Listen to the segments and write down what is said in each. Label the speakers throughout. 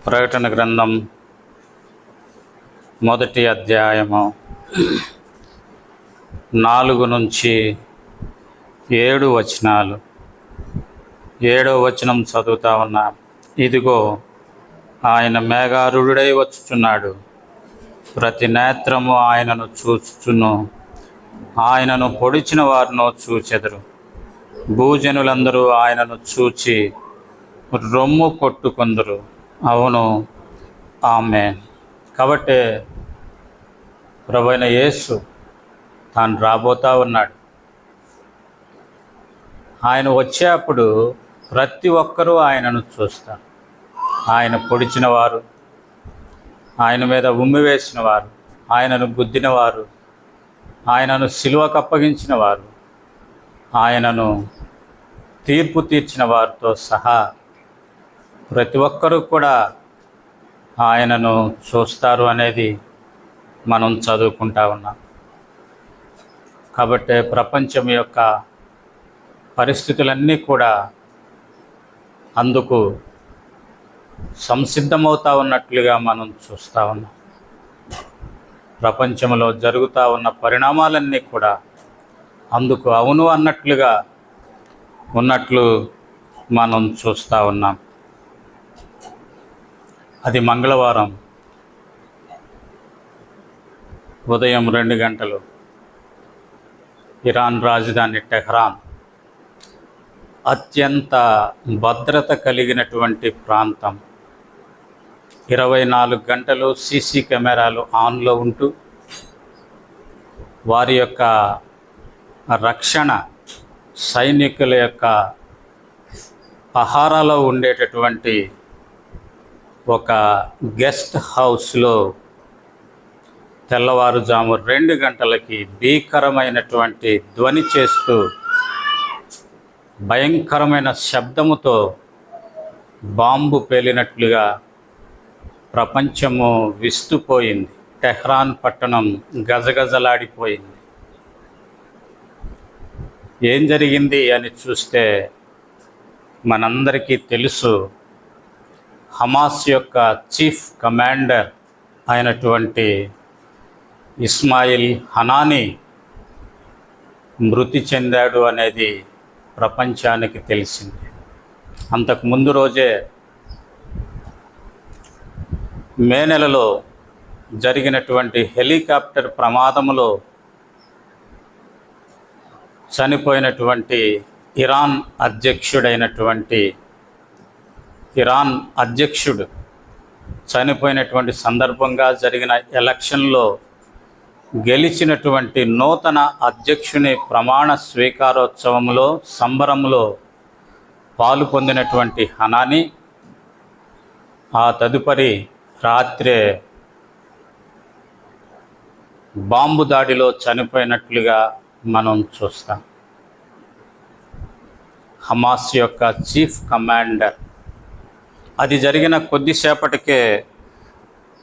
Speaker 1: ప్రకటన గ్రంథం 1వ అధ్యాయము 4 నుంచి 7 వచనాలు. 7వ వచనం చదువుతా ఉన్నా. ఇదిగో ఆయన మేఘారూఢుడై వచ్చుచున్నాడు, ప్రతి నేత్రము ఆయనను చూచుచును, ఆయనను పొడిచిన వారిను చూచెదరు. భూజనులందరూ ఆయనను చూచి రొమ్ము కొట్టుకొందురు. అవును, ఆమేన్. కాబట్టి ప్రభువైన యేసు తాను రాబోతా ఉన్నాడు. ఆయన వచ్చేప్పుడు ప్రతి ఒక్కరూ ఆయనను చూస్తారు. ఆయన పొడిచిన వారు, ఆయన మీద ఉమ్మి వేసిన వారు, ఆయనను గుద్దిన వారు, ఆయనను సిలువకు అప్పగించిన వారు, ఆయనను తీర్పు తీర్చిన వారితో సహా ప్రతి ఒక్కరూ కూడా ఆయనను చూస్తారు అనేది మనం చదువుకుంటా ఉన్నాం. కాబట్టి ప్రపంచం యొక్క పరిస్థితులన్నీ కూడా అందుకు సంసిద్ధమవుతా ఉన్నట్లుగా మనం చూస్తూ ఉన్నాం. ప్రపంచంలో జరుగుతూ ఉన్న పరిణామాలన్నీ కూడా అందుకు అవును అన్నట్లుగా ఉన్నట్లు మనం చూస్తూ ఉన్నాం. అది మంగళవారం ఉదయం 2 గంటలు ఇరాన్ రాజధాని టెహ్రాన్ అత్యంత భద్రత కలిగినటువంటి ప్రాంతం. 24 గంటలు సీసీ కెమెరాలు ఆన్లో ఉంటూ వారి యొక్క రక్షణ, సైనికుల యొక్క పహారాలో ఉండేటటువంటి ఒక గెస్ట్ హౌస్లో తెల్లవారుజాము 2 గంటలకి భీకరమైనటువంటి ధ్వని చేస్తూ భయంకరమైన శబ్దముతో బాంబు పేలినట్లుగా ప్రపంచము విస్తుపోయింది. టెహ్రాన్ పట్టణం గజగజలాడిపోయింది. ఏం జరిగింది అని చూస్తే మనందరికీ తెలుసు. హమాస్ యొక్క చీఫ్ కమాండర్ అయినటువంటి ఇస్మాయిల్ హనానీ మృతి చెందాడు అనేది ప్రపంచానికి తెలిసింది. అంతకుముందు రోజే మే నెలలో జరిగినటువంటి హెలికాప్టర్ ప్రమాదంలో చనిపోయినటువంటి ఇరాన్ అధ్యక్షుడు చనిపోయినటువంటి సందర్భంగా జరిగిన ఎలక్షన్లో గెలిచినటువంటి నూతన అధ్యక్షుని ప్రమాణ స్వీకారోత్సవంలో సంబరంలో పాలు పొందినటువంటి హనానీ ఆ తదుపరి రాత్రే బాంబు దాడిలో చనిపోయినట్లుగా మనం చూస్తాం. హమాస్ యొక్క చీఫ్ కమాండర్. అది జరిగిన కొద్దిసేపటికే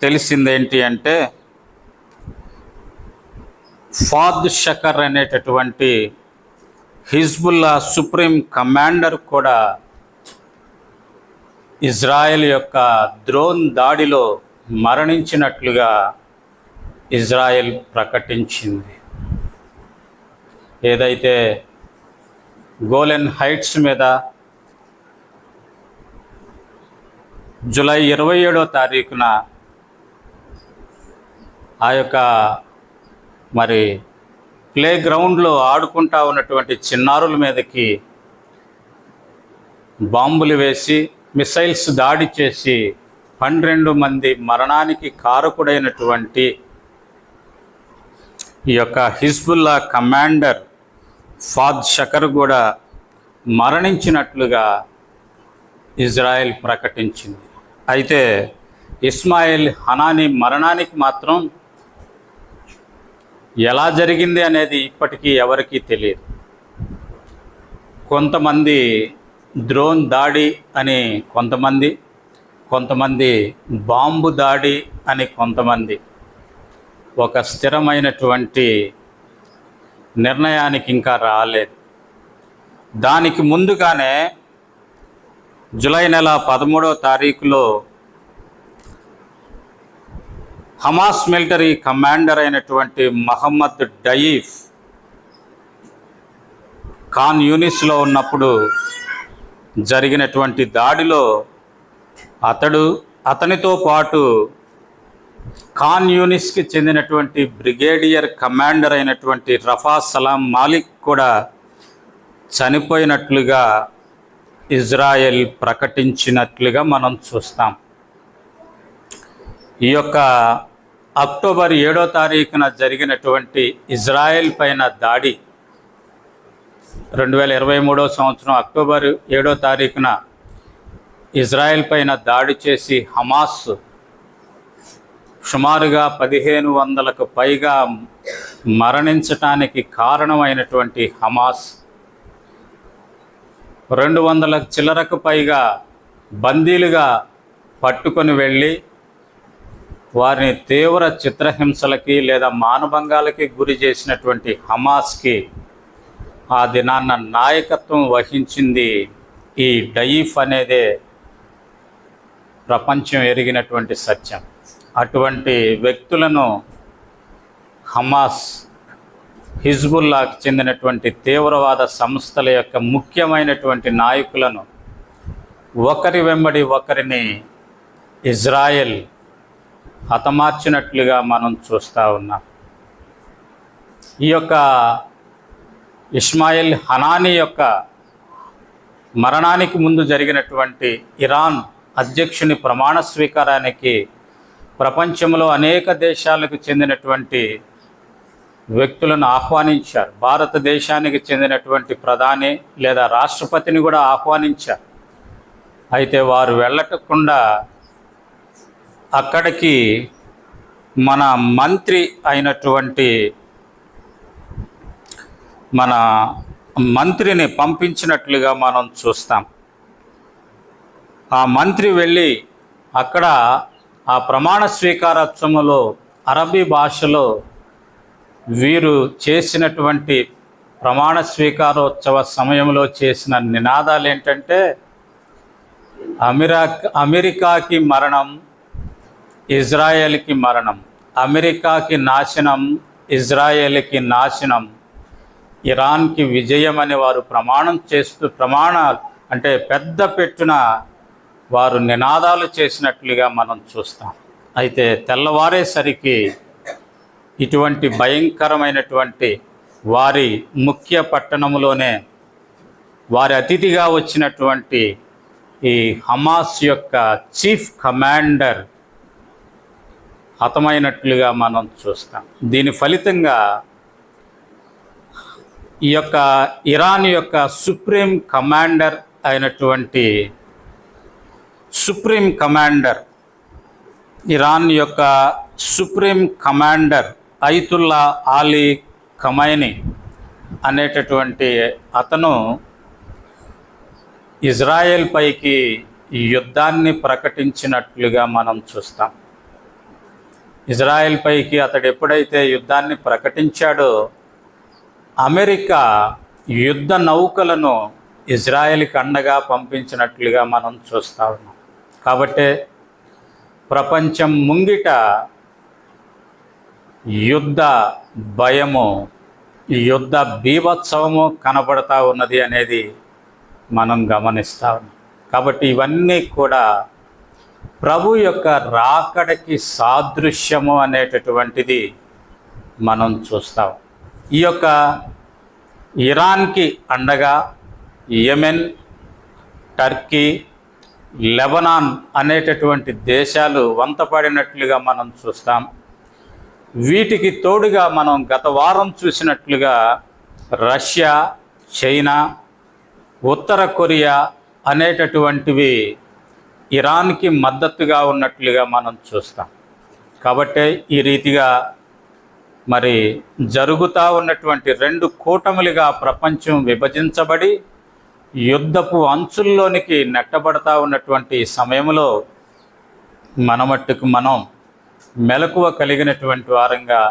Speaker 1: తెలిసిందేంటి అంటే ఫాద్ షకర్ అనేటటువంటి హిజ్బుల్లా సుప్రీం కమాండర్ కూడా ఇజ్రాయెల్ యొక్క డ్రోన్ దాడిలో మరణించినట్లుగా ఇజ్రాయెల్ ప్రకటించింది. ఏదైతే గోలెన్ హైట్స్ మీద జూలై 27వ తారీఖున ఆ యొక్క ప్లే గ్రౌండ్లో ఆడుకుంటా ఉన్నటువంటి చిన్నారుల మీదకి బాంబులు వేసి మిసైల్స్ దాడి చేసి 12 మంది మరణానికి కారకుడైనటువంటి ఈ యొక్క హిజ్బుల్లా కమాండర్ ఫాద్ షకర్ కూడా మరణించినట్లుగా ఇజ్రాయెల్ ప్రకటించింది. అయితే ఇస్మాయిల్ హనానీ మరణానికి మాత్రం ఎలా జరిగింది అనేది ఇప్పటికీ ఎవరికీ తెలియదు. కొంతమంది డ్రోన్ దాడి అని కొంతమంది బాంబు దాడి అని కొంతమంది ఒక స్థిరమైనటువంటి నిర్ణయానికి ఇంకా రాలేదు. దానికి ముందుగానే జూలై నెల 13వ తారీఖులో హమాస్ మిలిటరీ కమాండర్ అయినటువంటి మహమ్మద్ డయీఫ్ ఖాన్ యూనిస్లో ఉన్నప్పుడు జరిగినటువంటి దాడిలో అతనితో పాటు ఖాన్ యూనిస్కి చెందినటువంటి బ్రిగేడియర్ కమాండర్ అయినటువంటి రఫా సలాం మాలిక్ కూడా చనిపోయినట్లుగా ఇజ్రాయెల్ ప్రకటించినట్లుగా మనం చూస్తాం. ఈ యొక్క అక్టోబర్ 7వ తారీఖున జరిగినటువంటి ఇజ్రాయెల్ పైన దాడి 2023వ సంవత్సరం అక్టోబర్ 7వ తారీఖున ఇజ్రాయెల్ పైన దాడి చేసి హమాస్ సుమారుగా 1500కు పైగా మరణించటానికి కారణమైనటువంటి హమాస్ 200 చిల్లరకు పైగా బందీలుగా పట్టుకొని వెళ్ళి వారిని తీవ్ర చిత్రహింసలకి లేదా మానభంగాలకి గురి చేసినటువంటి హమాస్కి ఆ దినాన్న నాయకత్వం వహించింది ఈ డయీఫ్ అనేదే ప్రపంచం ఎరిగినటువంటి సత్యం. అటువంటి వ్యక్తులను హమాస్, హిజ్బుల్లాకి చెందినటువంటి తీవ్రవాద సంస్థల యొక్క ముఖ్యమైనటువంటి నాయకులను ఒకరి వెంబడి ఒకరిని ఇజ్రాయెల్ హతమార్చినట్లుగా మనం చూస్తూ ఉన్నాం. ఈ యొక్క ఇస్మాయిల్ హనానీ యొక్క మరణానికి ముందు జరిగినటువంటి ఇరాన్ అధ్యక్షుని ప్రమాణ స్వీకారానికి ప్రపంచంలో అనేక దేశాలకు చెందినటువంటి వ్యక్తులను ఆహ్వానించారు. భారతదేశానికి చెందినటువంటి ప్రధాని లేదా రాష్ట్రపతిని కూడా ఆహ్వానించారు. అయితే వారు వెళ్ళకుండా అక్కడికి మన మంత్రి అయినటువంటి మన మంత్రిని పంపించినట్లుగా మనం చూస్తాం. ఆ మంత్రి వెళ్ళి అక్కడ ఆ ప్రమాణ స్వీకారోత్సవంలో అరబీ భాషలో వీరు చేసినటువంటి ప్రమాణ స్వీకారోత్సవ సమయంలో చేసిన నినాదాలు ఏంటంటే అమెరికాకి మరణం, ఇజ్రాయెల్కి మరణం, అమెరికాకి నాశనం, ఇజ్రాయెల్కి నాశనం, ఇరాన్కి విజయం అని వారు ప్రమాణాలు అంటే పెద్ద పెట్టున వారు నినాదాలు చేసినట్లుగా మనం చూస్తాం. అయితే తెల్లవారేసరికి ఇటువంటి భయంకరమైనటువంటి వారి ముఖ్య పట్టణంలోనే వారి అతిథిగా వచ్చినటువంటి ఈ హమాస్ యొక్క చీఫ్ కమాండర్ హతమైనట్లుగా మనం చూస్తాం. దీని ఫలితంగా ఈ యొక్క ఇరాన్ యొక్క సుప్రీం కమాండర్ అయినటువంటి ఇరాన్ యొక్క సుప్రీం కమాండర్ అయతుల్లా అలీ ఖమైనీ అనేటటువంటి అతను ఇజ్రాయెల్ పైకి యుద్ధాన్ని ప్రకటించినట్లుగా మనం చూస్తాం. ఇజ్రాయెల్ పైకి అతడు ఎప్పుడైతే యుద్ధాన్ని ప్రకటించాడో అమెరికా యుద్ధ నౌకలను ఇజ్రాయెల్కి అండగా పంపించినట్లుగా మనం చూస్తూ ఉన్నాం. కాబట్టి ప్రపంచం ముంగిట యుద్ధ భయము, యుద్ధ బీభత్సవము కనబడతా ఉన్నది అనేది మనం గమనిస్తూ ఉన్నాం. కాబట్టి ఇవన్నీ కూడా ప్రభు యొక్క రాకడకి సాదృశ్యము అనేటటువంటిది మనం చూస్తాం. ఈ యొక్క ఇరాన్కి అండగా యెమెన్, టర్కీ, లెబనాన్ అనేటటువంటి దేశాలు వంతపడినట్లుగా మనం చూస్తాం. వీటికి తోడుగా మనం గత వారం చూసినట్లుగా రష్యా, చైనా, ఉత్తర కొరియా అనేటటువంటివి ఇరాన్కి మద్దతుగా ఉన్నట్లుగా మనం చూస్తాం. కాబట్టి ఈ రీతిగా మరి జరుగుతూ ఉన్నటువంటి 2 కూటములుగా ప్రపంచం విభజించబడి యుద్ధపు అంచుల్లోనికి నెట్టబడతా ఉన్నటువంటి సమయంలో మనమట్టుకు మనం మెలకువ కలిగినటువంటి వారంగా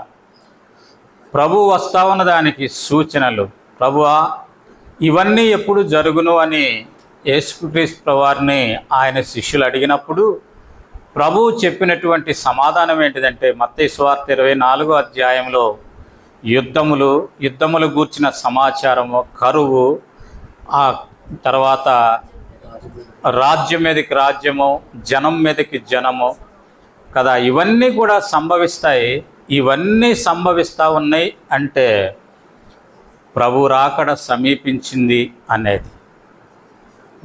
Speaker 1: ప్రభు వస్తా ఉన్న దానికి సూచనలు, ప్రభువా ఇవన్నీ ఎప్పుడు జరుగును అని యేసుక్రీస్తు వారిని ఆయన శిష్యులు అడిగినప్పుడు ప్రభువు చెప్పినటువంటి సమాధానం ఏంటిదంటే మత్తయి సువార్త 24వ అధ్యాయంలో యుద్ధములు గూర్చిన సమాచారము, కరువు, ఆ తర్వాత రాజ్యం మీదకి రాజ్యము, జనం మీదకి జనము కదా, ఇవన్నీ కూడా సంభవిస్తాయి. ఇవన్నీ సంభవిస్తూ ఉన్నాయి అంటే ప్రభు రాకడ సమీపించింది అనేది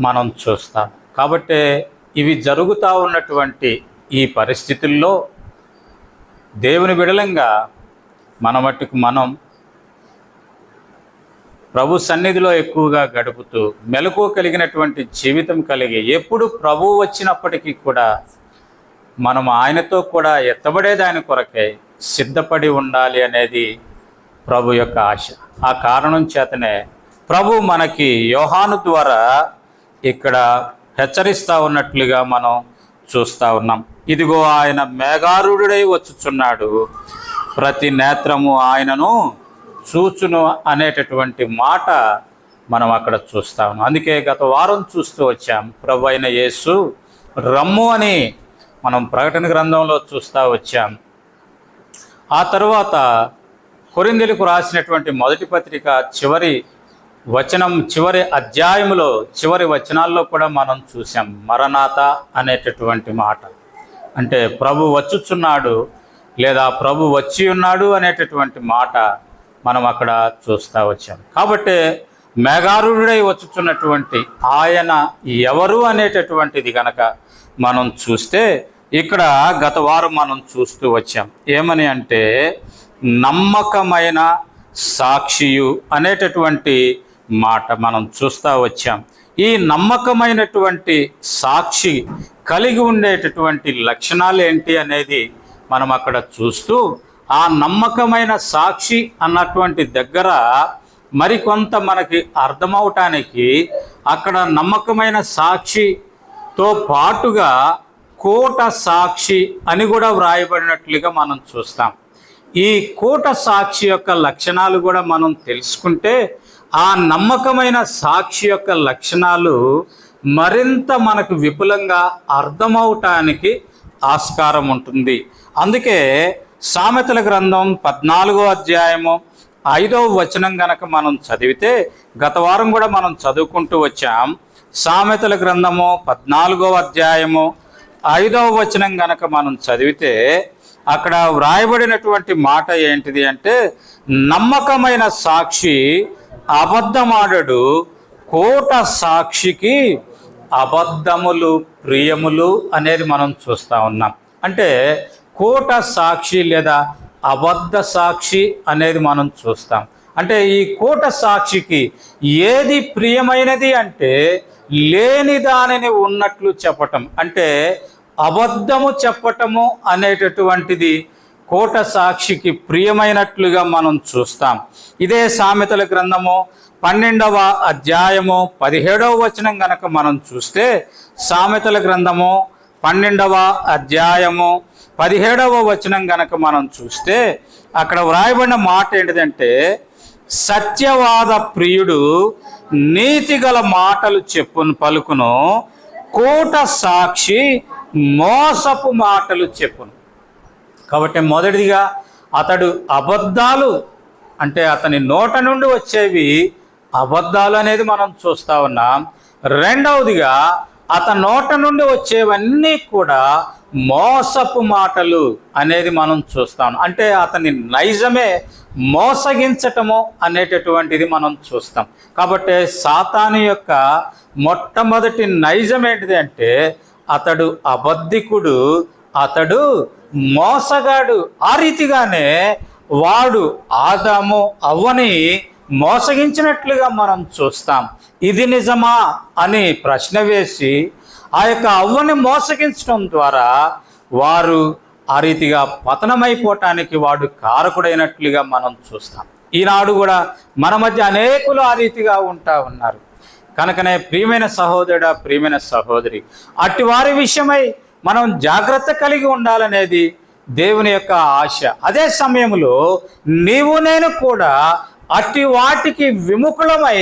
Speaker 1: మనం చూస్తాం. కాబట్టి ఇవి జరుగుతూ ఉన్నటువంటి ఈ పరిస్థితుల్లో దేవుని బిడలంగా మన మట్టుకు మనం ప్రభు సన్నిధిలో ఎక్కువగా గడుపుతూ మెలకువ కలిగినటువంటి జీవితం కలిగి ఎప్పుడు ప్రభువు వచ్చినప్పటికీ కూడా మనం ఆయనతో కూడా ఎత్తబడే దాని కొరకై సిద్ధపడి ఉండాలి అనేది ప్రభు యొక్క ఆశ. ఆ కారణం చేతనే ప్రభు మనకి యోహాను ద్వారా ఇక్కడ హెచ్చరిస్తూ ఉన్నట్లుగా మనం చూస్తూ ఉన్నాం. ఇదిగో ఆయన మేఘారూఢుడై వచ్చుచున్నాడు, ప్రతి నేత్రము ఆయనను చూచును అనేటటువంటి మాట మనం అక్కడ చూస్తా ఉన్నాం. అందుకే గత వారం చూస్తూ వచ్చాం, ప్రభు అయిన యేసు రమ్ము అని మనం ప్రకటన గ్రంథంలో చూస్తూ వచ్చాం. ఆ తర్వాత కొరింథీయులకు రాసినటువంటి మొదటి పత్రిక చివరి అధ్యాయములో చివరి వచనాల్లో కూడా మనం చూసాం మరణాత అనేటటువంటి మాట. అంటే ప్రభు వచ్చుచున్నాడు లేదా ప్రభు వచ్చి ఉన్నాడు అనేటటువంటి మాట మనం అక్కడ చూస్తూ వచ్చాం. కాబట్టి మేఘారూఢుడై వచ్చుచున్నటువంటి ఆయన ఎవరు అనేటటువంటిది కనుక మనం చూస్తే ఇక్కడ గత వారం మనం చూస్తూ వచ్చాం. ఏమని అంటే నమ్మకమైన సాక్షియు అనేటటువంటి మాట మనం చూస్తూ వచ్చాం. ఈ నమ్మకమైనటువంటి సాక్షి కలిగి ఉండేటటువంటి లక్షణాలు ఏంటి అనేది మనం అక్కడ చూస్తూ, ఆ నమ్మకమైన సాక్షి అన్నటువంటి దగ్గర మరికొంత మనకి అర్థమవటానికి అక్కడ నమ్మకమైన సాక్షితో పాటుగా కోట సాక్షి అని కూడా వ్రాయబడినట్లుగా మనం చూస్తాం. ఈ కోట సాక్షి యొక్క లక్షణాలు కూడా మనం తెలుసుకుంటే ఆ నమ్మకమైన సాక్షి యొక్క లక్షణాలు మరింత మనకు విపులంగా అర్థమవటానికి ఆస్కారం ఉంటుంది. అందుకే సామెతల గ్రంథం 14వ అధ్యాయము 5వ వచనం గనక మనం చదివితే, గత వారం కూడా మనం చదువుకుంటూ వచ్చాం. సామెతల గ్రంథము 14వ అధ్యాయము 5వ వచనం గనక మనం చదివితే అక్కడ వ్రాయబడినటువంటి మాట ఏంటిది అంటే, నమ్మకమైన సాక్షి అబద్ధమాడడు, కోట సాక్షికి అబద్ధములు ప్రియములు అనేది మనం చూస్తూ ఉన్నాం. అంటే కోట సాక్షి లేదా అబద్ధ సాక్షి అనేది మనం చూస్తాం. అంటే ఈ కోట సాక్షికి ఏది ప్రియమైనది అంటే లేని దానిని ఉన్నట్లు చెప్పటం, అంటే అబద్ధము చెప్పటము అనేటటువంటిది కోట సాక్షికి ప్రియమైనట్లుగా మనం చూస్తాం. ఇదే సామెతల గ్రంథము 12వ అధ్యాయము 17వ వచనం గనక మనం చూస్తే, సామెతల గ్రంథము 12వ అధ్యాయము 17వ వచనం గనక మనం చూస్తే అక్కడ వ్రాయబడిన మాట ఏంటిదంటే, సత్యవాద ప్రియుడు నీతిగల మాటలు పలుకును, కోట సాక్షి మోసపు మాటలు చెప్పును. కాబట్టి మొదటిదిగా అతడు అబద్ధాలు, అంటే అతని నోట నుండి వచ్చేవి అబద్ధాలు అనేది మనం చూస్తూ ఉన్నాం. రెండవదిగా అతని నోట నుండి వచ్చేవన్నీ కూడా మోసపు మాటలు అనేది మనం చూస్తాం. అంటే అతని నైజమే మోసగించటము అనేటటువంటిది మనం చూస్తాం. కాబట్టి సాతాను యొక్క మొట్టమొదటి నైజం ఏంటిది అంటే అతడు అబద్ధికుడు, అతడు మోసగాడు. ఆ రీతిగానే వాడు ఆదాము అవ్వని మోసగించినట్లుగా మనం చూస్తాం. ఇది నిజమా అని ప్రశ్న వేసి ఆ యొక్క అవ్వని మోసగించడం ద్వారా వారు ఆ రీతిగా పతనమైపోవటానికి వాడు కారకుడైనట్లుగా మనం చూస్తాం. ఈనాడు కూడా మన మధ్య అనేకులు ఆ రీతిగా ఉంటా ఉన్నారు. కనుకనే ప్రియమైన సహోదరుడా, ప్రియమైన సహోదరి, అట్టి వారి విషయమై మనం జాగ్రత్త కలిగి ఉండాలనేది దేవుని యొక్క ఆశ. అదే సమయంలో నీవు నేను కూడా అట్టి వాటికి విముఖులమై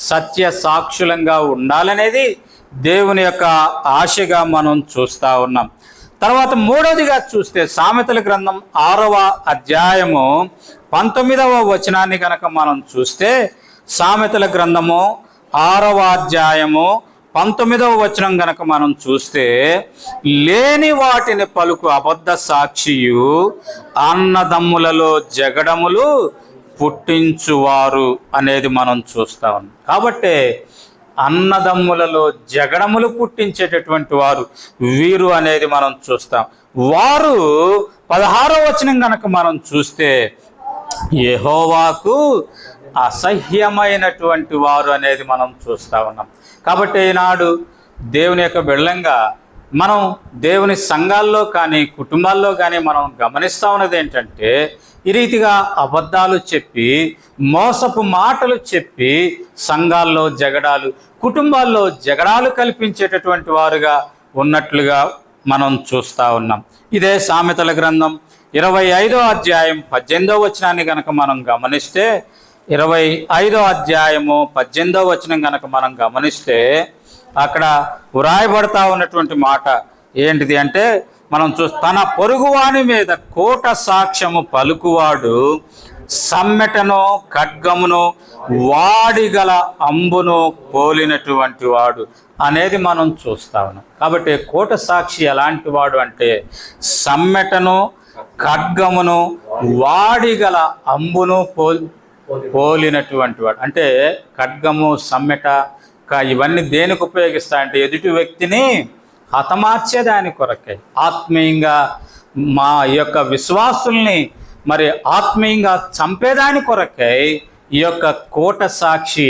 Speaker 1: సత్య సాక్షులంగా ఉండాలనేది దేవుని యొక్క ఆశగా మనం చూస్తూ ఉన్నాం. తర్వాత మూడవదిగా చూస్తే సామెతల గ్రంథం 6వ అధ్యాయము 19వ వచనాన్ని కనుక మనం చూస్తే, సామెతల గ్రంథము 6వ అధ్యాయము 19వ వచనం గనక మనం చూస్తే, లేని వాటిని పలుకు అబద్ధ సాక్షియు అన్నదమ్ములలో జగడములు పుట్టించువారు అనేది మనం చూస్తా ఉన్నాం. కాబట్టి అన్నదమ్ములలో జగడములు పుట్టించేటటువంటి వారు వీరు అనేది మనం చూస్తాం. వారు 16వ వచనం గనక మనం చూస్తే, యెహోవాకు అసహ్యమైనటువంటి వారు అనేది మనం చూస్తూ ఉన్నాం. కాబట్టి ఈనాడు దేవుని యొక్క బిడ్డలంగా మనం దేవుని సంఘాల్లో కానీ కుటుంబాల్లో కానీ మనం గమనిస్తూ ఉన్నది ఏంటంటే, ఈ రీతిగా అబద్ధాలు చెప్పి మోసపు మాటలు చెప్పి సంఘాల్లో జగడాలు, కుటుంబాల్లో జగడాలు కల్పించేటటువంటి వారుగా ఉన్నట్లుగా మనం చూస్తూ ఉన్నాం. ఇదే సామెతల గ్రంథం 25వ అధ్యాయం 18వ వచనాన్ని కనుక మనం గమనిస్తే, 25వ అధ్యాయము 18వ వచనం కనుక మనం గమనిస్తే, అక్కడ వ్రాయబడతా ఉన్నటువంటి మాట ఏంటిది అంటే, మనం తన పొరుగువాని మీద కోట సాక్ష్యము పలుకువాడు సమ్మెటను ఖడ్గమును వాడిగల అంబును పోలినటువంటి వాడు అనేది మనం చూస్తా ఉన్నాం. కాబట్టి కోట సాక్షి ఎలాంటి వాడు అంటే, సమ్మెటను ఖడ్గమును వాడిగల అంబును పోలినటువంటి వాడు. అంటే ఖడ్గము, సమ్మెట ఇవన్నీ దేనికి ఉపయోగిస్తాయంటే, ఎదుటి వ్యక్తిని హతమార్చేదాని కొరకై, ఆత్మీయంగా మా యొక్క విశ్వాసుల్ని మరి ఆత్మీయంగా చంపేదాని కొరకై ఈ యొక్క కోట సాక్షి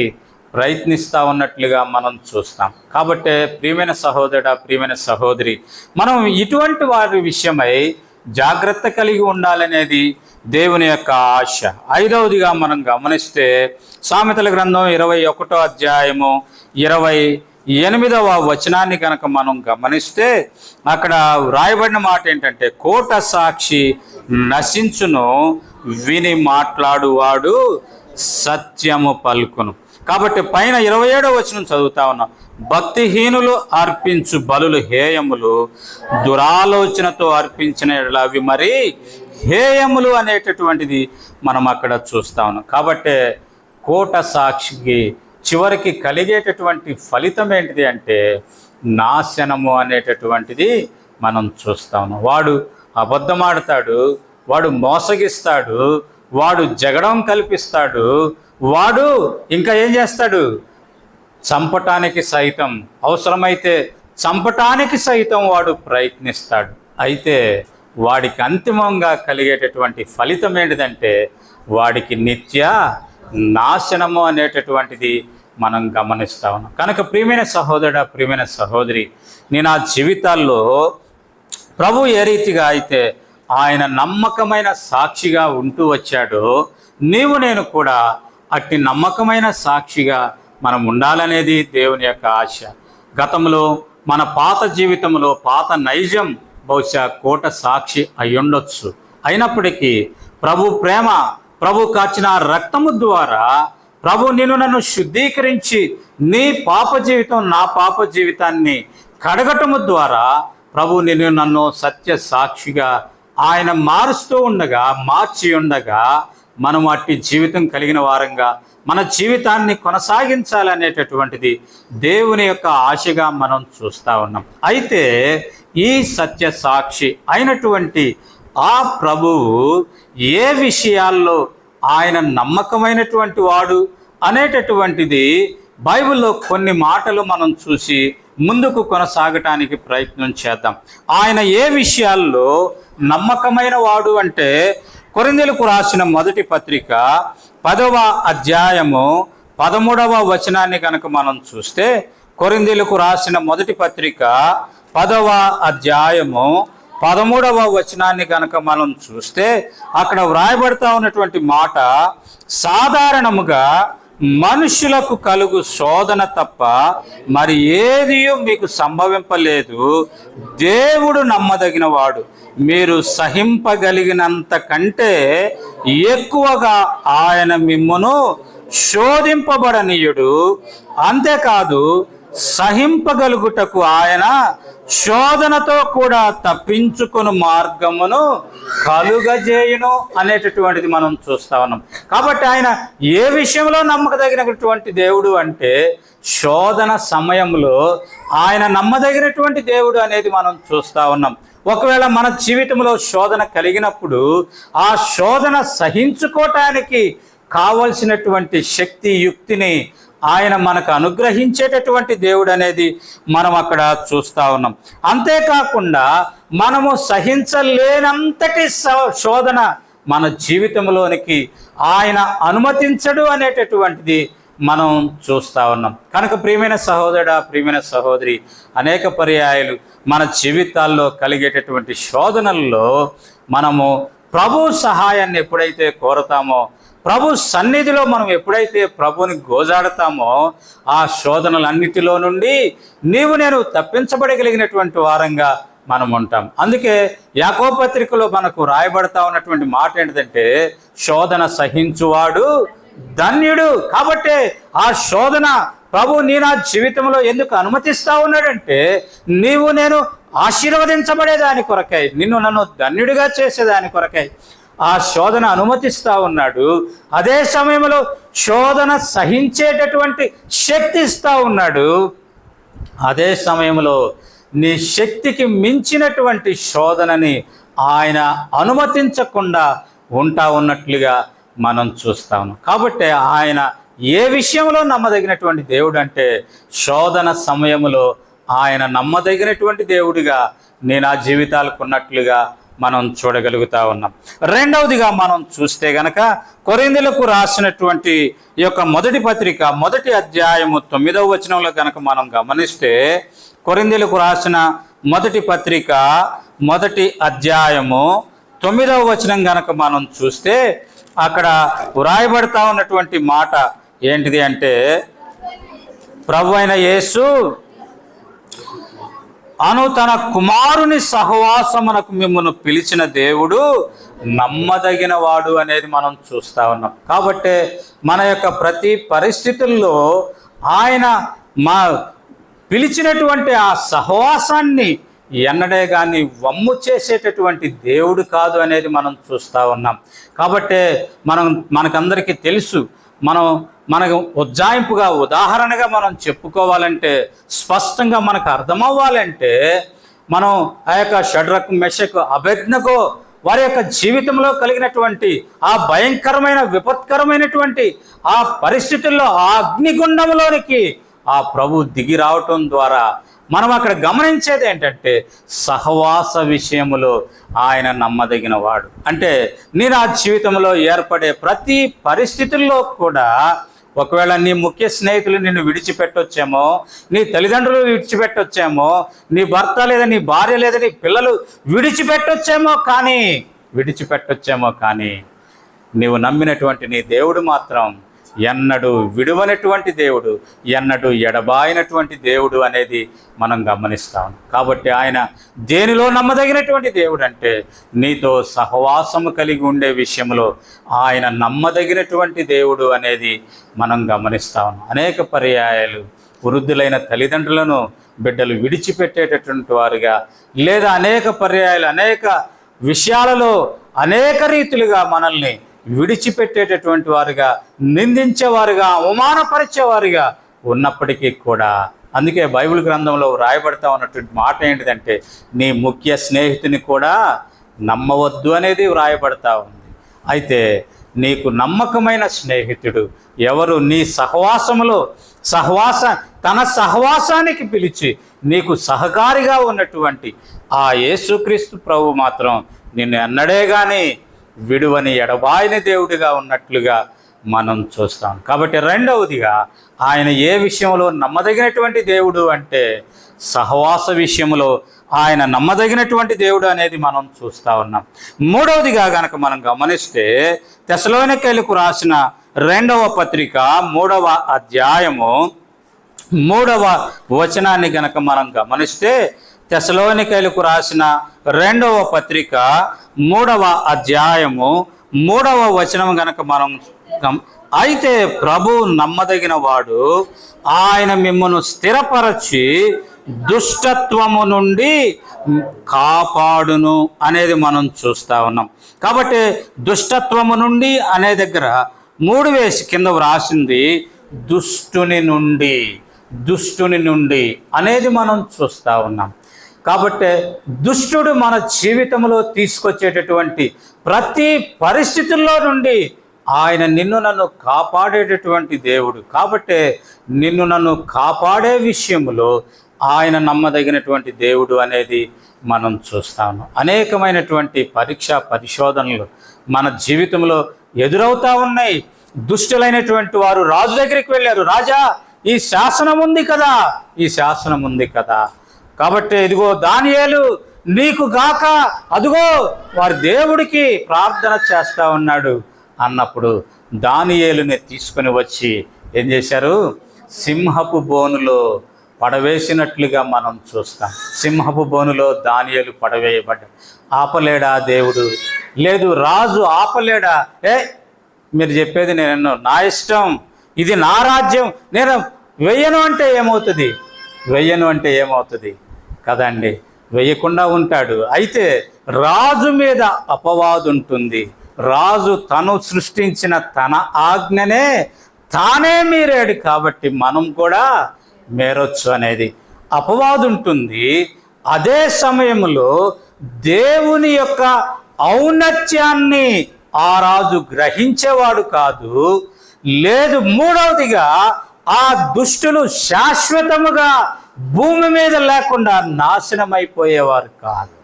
Speaker 1: ప్రయత్నిస్తూ ఉన్నట్లుగా మనం చూస్తాం. కాబట్టి ప్రియమైన సహోదరుడా, ప్రియమైన సహోదరి, మనం ఇటువంటి వారి విషయమై జాగ్రత్త కలిగి ఉండాలనేది దేవుని యొక్క ఆశ. 5వదిగా మనం గమనిస్తే, సామెతల గ్రంథం 21వ అధ్యాయము 28వ వచనాన్ని కనుక మనం గమనిస్తే, అక్కడ వ్రాయబడిన మాట ఏంటంటే, కోట సాక్షి నశించును, విని మాట్లాడువాడు సత్యము పలుకును. కాబట్టి పైన 27వ వచనం చదువుతా ఉన్నాం, భక్తిహీనులు అర్పించు బలులు హేయములు, దురాలోచనతో అర్పించిన అవి మరి హేయములు అనేటటువంటిది మనం అక్కడ చూస్తా ఉన్నాం. కాబట్టి కోట సాక్షికి చివరికి కలిగేటటువంటి ఫలితం ఏంటిది అంటే నాశనము అనేటటువంటిది మనం చూస్తా ఉన్నాం. వాడు అబద్ధమాడతాడు, వాడు మోసగిస్తాడు, వాడు జగడం కల్పిస్తాడు, వాడు ఇంకా ఏం చేస్తాడు, చంపటానికి సైతం, అవసరమైతే చంపటానికి సైతం వాడు ప్రయత్నిస్తాడు. అయితే వాడికి అంతిమంగా కలిగేటటువంటి ఫలితం ఏంటిదంటే వాడికి నిత్య నాశనము అనేటటువంటిది మనం గమనిస్తా ఉన్నాం. కనుక ప్రియమైన సహోదరుడా, ప్రియమైన సహోదరి, నేను ఆ జీవితాల్లో ప్రభు ఏ రీతిగా అయితే ఆయన నమ్మకమైన సాక్షిగా ఉంటూ వచ్చాడో, నీవు నేను కూడా అట్టి నమ్మకమైన సాక్షిగా మనం ఉండాలనేది దేవుని యొక్క ఆశ. గతంలో మన పాత జీవితంలో పాత నైజం బహుశా కోట సాక్షి అయ్యుండొచ్చు. అయినప్పటికీ ప్రభు ప్రేమ, ప్రభు కాచిన రక్తము ద్వారా ప్రభు నన్ను శుద్ధీకరించి నీ పాప జీవితం నా పాప జీవితాన్ని కడగటము ద్వారా ప్రభు నన్ను సత్య సాక్షిగా ఆయన మారుస్తూ ఉండగా, మార్చి ఉండగా, మనం అట్టి జీవితం కలిగిన వారంగా మన జీవితాన్ని కొనసాగించాలనేటటువంటిది దేవుని యొక్క ఆశగా మనం చూస్తూ ఉన్నాం. అయితే ఈ సత్య సాక్షి అయినటువంటి ఆ ప్రభువు ఏ విషయాల్లో ఆయన నమ్మకమైనటువంటి వాడు అనేటటువంటిది బైబిల్లో కొన్ని మాటలు మనం చూసి ముందుకు కొనసాగటానికి ప్రయత్నం చేద్దాం. ఆయన ఏ విషయాల్లో నమ్మకమైన వాడు అంటే, కొరింథీయులకు రాసిన మొదటి పత్రిక 10వ అధ్యాయము 13వ వచనాన్ని కనుక మనం చూస్తే, కొరింథీయులకు రాసిన మొదటి పత్రిక 10వ అధ్యాయము 13వ వచనాన్ని కనుక మనం చూస్తే, అక్కడ వ్రాయబడతా ఉన్నటువంటి మాట, సాధారణముగా మనుషులకు కలుగు శోధన తప్ప మరి ఏది మీకు సంభవింపలేదు. దేవుడు నమ్మదగిన వాడు, మీరు సహింపగలిగినంత కంటే ఎక్కువగా ఆయన మిమ్మును శోధింపబడనీయుడు. అంతేకాదు, సహింపగలుగుటకు ఆయన శోధనతో కూడా తప్పించుకుని మార్గమును కలుగజేయును అనేటటువంటిది మనం చూస్తా ఉన్నాం. కాబట్టి ఆయన ఏ విషయంలో నమ్మకదగినటువంటి దేవుడు అంటే శోధన సమయంలో ఆయన నమ్మదగినటువంటి దేవుడు అనేది మనం చూస్తా ఉన్నాం. ఒకవేళ మన జీవితంలో శోధన కలిగినప్పుడు ఆ శోధన సహించుకోవటానికి కావలసినటువంటి శక్తి యుక్తిని ఆయన మనకు అనుగ్రహించేటటువంటి దేవుడు అనేది మనం అక్కడ చూస్తూ ఉన్నాం. అంతేకాకుండా మనము సహించలేనంతటి శోధన మన జీవితంలోనికి ఆయన అనుమతించడు అనేటటువంటిది మనం చూస్తూ ఉన్నాం. కనుక ప్రియమైన సహోదరుడా, ప్రియమైన సహోదరి, అనేక పర్యాయాలు మన జీవితాల్లో కలిగేటటువంటి శోధనల్లో మనము ప్రభు సహాయాన్ని ఎప్పుడైతే కోరతామో, ప్రభు సన్నిధిలో మనం ఎప్పుడైతే ప్రభుని గోజాడతామో ఆ శోధనలన్నిటిలో నుండి నేను తప్పించబడగలిగినటువంటి వారంగా మనం ఉంటాం. అందుకే యాకోబు పత్రికలో మనకు రాయబడతా ఉన్నటువంటి మాట ఏంటంటే శోధన సహించువాడు ధన్యుడు. కాబట్టి ఆ శోధన ప్రభు నీ నా జీవితంలో ఎందుకు అనుమతిస్తా ఉన్నాడంటే నేను ఆశీర్వదించబడేదాని కొరకై, నన్ను ధన్యుడిగా చేసేదాని కొరకై ఆ శోధన అనుమతిస్తా ఉన్నాడు. అదే సమయంలో శోధన సహించేటటువంటి శక్తి ఇస్తా ఉన్నాడు. అదే సమయంలో నీ శక్తికి మించినటువంటి శోధనని ఆయన అనుమతించకుండా ఉన్నట్లుగా మనం చూస్తాము. కాబట్టి ఆయన ఏ విషయంలో నమ్మదగినటువంటి దేవుడు అంటే శోధన సమయంలో ఆయన నమ్మదగినటువంటి దేవుడిగా నేను ఆ జీవితాలకు ఉన్నట్లుగా మనం చూడగలుగుతా ఉన్నాం. రెండవదిగా మనం చూస్తే గనక కొరింథీయులకు రాసినటువంటి ఈ యొక్క మొదటి పత్రిక 1వ అధ్యాయము 9వ వచనంలో గనక మనం గమనిస్తే, కొరింథీయులకు రాసిన మొదటి పత్రిక 1వ అధ్యాయము 9వ వచనం గనక మనం చూస్తే అక్కడ వ్రాయబడతా ఉన్నటువంటి మాట ఏంటిది అంటే, ప్రభు అయిన యేసు అను తన కుమారుని సహవాసమునకు మిమ్మల్ని పిలిచిన దేవుడు నమ్మదగిన వాడు అనేది మనం చూస్తా ఉన్నాం. కాబట్టి మన యొక్క ప్రతి పరిస్థితుల్లో ఆయన పిలిచినటువంటి ఆ సహవాసాన్ని ఎన్నడే కానీ వమ్ము చేసేటటువంటి దేవుడు కాదు అనేది మనం చూస్తూ ఉన్నాం. కాబట్టి మనకందరికీ తెలుసు, మనకు ఉజ్జాయింపుగా ఉదాహరణగా మనం చెప్పుకోవాలంటే, స్పష్టంగా మనకు అర్థమవ్వాలంటే, మనం ఆ యొక్క షడ్రకు మెషకు అబేద్నెగో వారి యొక్క జీవితంలో కలిగినటువంటి ఆ భయంకరమైన విపత్కరమైనటువంటి ఆ పరిస్థితుల్లో ఆ అగ్నిగుండంలోనికి ఆ ప్రభు దిగి రావటం ద్వారా మనం అక్కడ గమనించేది ఏంటంటే సహవాస విషయములో ఆయన నమ్మదగిన వాడు. అంటే నేను ఆ జీవితంలో ఏర్పడే ప్రతి పరిస్థితుల్లో కూడా, ఒకవేళ నీ ముఖ్య స్నేహితులు నిన్ను విడిచిపెట్టొచ్చేమో, నీ తల్లిదండ్రులు విడిచిపెట్టొచ్చేమో, నీ భర్త లేదా నీ భార్య లేదా నీ పిల్లలు విడిచిపెట్టొచ్చేమో కానీ నీవు నమ్మినటువంటి నీ దేవుడు మాత్రం ఎన్నడూ విడువనటువంటి దేవుడు, ఎన్నడూ ఎడబాయినటువంటి దేవుడు అనేది మనం గమనిస్తాం. కాబట్టి ఆయన దేనిలో నమ్మదగినటువంటి దేవుడు అంటే నీతో సహవాసము కలిగి ఉండే విషయంలో ఆయన నమ్మదగినటువంటి దేవుడు అనేది మనం గమనిస్తాం. అనేక పర్యాయాలు వృద్ధులైన తల్లిదండ్రులను బిడ్డలు విడిచిపెట్టేటటువంటి వారుగా, లేదా అనేక పర్యాయాలు అనేక విషయాలలో అనేక రీతులుగా మనల్ని విడిచిపెట్టేటటువంటి వారుగా, నిందించేవారుగా, అవమానపరిచేవారుగా ఉన్నప్పటికీ కూడా, అందుకే బైబిల్ గ్రంథంలో రాయబడతా ఉన్నటువంటి మాట ఏంటిదంటే నీ ముఖ్య స్నేహితుని కూడా నమ్మవద్దు అనేది వ్రాయబడతా ఉంది. అయితే నీకు నమ్మకమైన స్నేహితుడు ఎవరు? నీ సహవాసములో తన సహవాసానికి పిలిచి నీకు సహకారిగా ఉన్నటువంటి ఆ యేసుక్రీస్తు ప్రభు మాత్రం నిన్ను ఎన్నడే కానీ విడువని ఎడబాయిన దేవుడిగా ఉన్నట్లుగా మనం చూస్తాం. కాబట్టి రెండవదిగా ఆయన ఏ విషయంలో నమ్మదగినటువంటి దేవుడు అంటే సహవాస విషయంలో ఆయన నమ్మదగినటువంటి దేవుడు అనేది మనం చూస్తూ ఉన్నాం. మూడవదిగా గనక మనం గమనిస్తే తెస్సలోనికైలకు రాసిన 2వ పత్రిక 3వ అధ్యాయము 3వ వచనాన్ని గనక మనం గమనిస్తే, తెస్సలోనికైలకు రాసిన 2వ పత్రిక 3వ అధ్యాయము 3వ వచనం గనక మనం అయితే ప్రభు నమ్మదగిన వాడు, ఆయన మిమ్మల్ని స్థిరపరచి దుష్టత్వము నుండి కాపాడును అనేది మనం చూస్తూ ఉన్నాం. కాబట్టి దుష్టత్వము నుండి అనే దగ్గర 3 వేసి కింద వ్రాసింది దుష్టుని నుండి అనేది మనం చూస్తూ ఉన్నాం. కాబట్టి దుష్టుడు మన జీవితంలో తీసుకొచ్చేటటువంటి ప్రతి పరిస్థితుల్లో నుండి ఆయన నిన్ను నన్ను కాపాడేటటువంటి దేవుడు. కాబట్టి నిన్ను నన్ను కాపాడే విషయంలో ఆయన నమ్మదగినటువంటి దేవుడు అనేది మనం చూస్తాము. అనేకమైనటువంటి పరీక్షా పరిశోధనలు మన జీవితంలో ఎదురవుతూ ఉన్నాయి. దుష్టులైనటువంటి వారు రాజు దగ్గరికి వెళ్ళారు. రాజా, ఈ శాసనం ఉంది కదా, కాబట్టి ఇదిగో దానియేలు నీకు గాక, అదిగో వారి దేవుడికి ప్రార్థన చేస్తూ ఉన్నాడు అన్నప్పుడు దానియేలుని తీసుకొని వచ్చి ఏం చేశారు? సింహపు బోనులో పడవేసినట్లుగా మనం చూస్తాం. సింహపు బోనులో దానియేలు పడవేయబడ్డాడు. ఆపలేడా దేవుడు? లేదు. రాజు ఆపలేడా? మీరు చెప్పేది నేను, నా ఇష్టం, ఇది నా రాజ్యం, నేను వెయ్యను అంటే ఏమవుతుంది కదండి? వెయ్యకుండా ఉంటాడు. అయితే రాజు మీద అపవాదు ఉంటుంది. రాజు తను సృష్టించిన తన ఆజ్ఞనే తానే మీరాడు కాబట్టి మనం కూడా మేరొచ్చు అనేది అపవాదు ఉంటుంది. అదే సమయంలో దేవుని యొక్క ఔన్నత్యాన్ని ఆ రాజు గ్రహించేవాడు కాదు. లేదు, మూడవదిగా ఆ దుష్టులు శాశ్వతముగా భూమి మీద లేకుండా నాశనమైపోయేవారు కాదు.